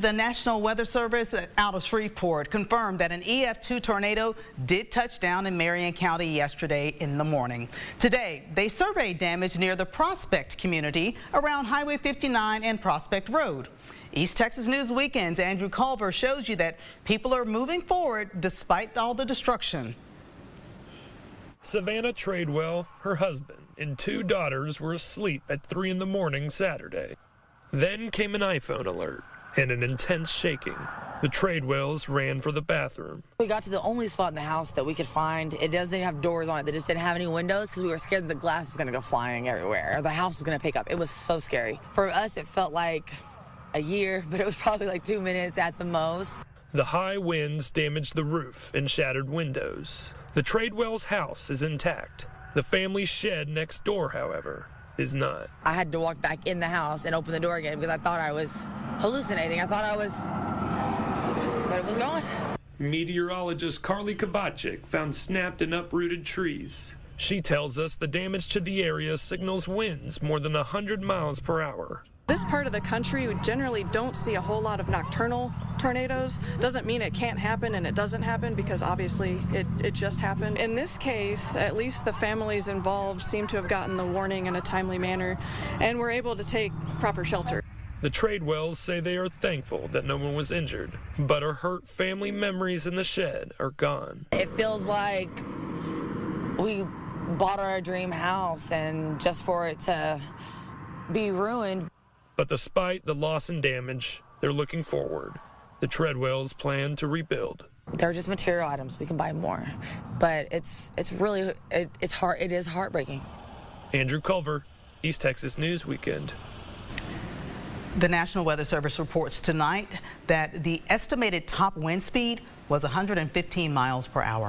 The National Weather Service out of Shreveport confirmed that an EF2 tornado did touch down in Marion County yesterday in the morning. Today, they surveyed damage near the Prospect community around Highway 59 and Prospect Road. East Texas News Weekend's Andrew Culver shows you that people are moving forward despite all the destruction. Savannah Tradewell, her husband, and two daughters were asleep at 3 in the morning Saturday. Then came an iPhone alert and an intense shaking. The Tradewells ran for the bathroom. We got to the only spot in the house that we could find. It doesn't have doors on it. They just didn't have any windows because we were scared that the glass was going to go flying everywhere, or the house was going to pick up. It was so scary. For us, it felt like a year, but it was probably like 2 minutes at the most. The high winds damaged the roof and shattered windows. The Tradewells' house is intact. The family's shed next door, however, is not. I had to walk back in the house and open the door again because I thought I was hallucinating. I thought I was, but it was gone. Meteorologist Carly Kovacic found snapped and uprooted trees. She tells us the damage to the area signals winds more than 100 miles per hour. This part of the country, we generally don't see a whole lot of nocturnal tornadoes. Doesn't mean it can't happen, and it doesn't happen because obviously it just happened. In this case, at least the families involved seem to have gotten the warning in a timely manner and were able to take proper shelter. The Tradewells say they are thankful that no one was injured, but her hurt family memories in the shed are gone. It feels like we bought our dream house and just for it to be ruined. But despite the loss and damage, they're looking forward. The Tradewells plan to rebuild. They're just material items. We can buy more, but it's really it's hard. It is heartbreaking. Andrew Culver, East Texas News Weekend. The National Weather Service reports tonight that the estimated top wind speed was 115 miles per hour.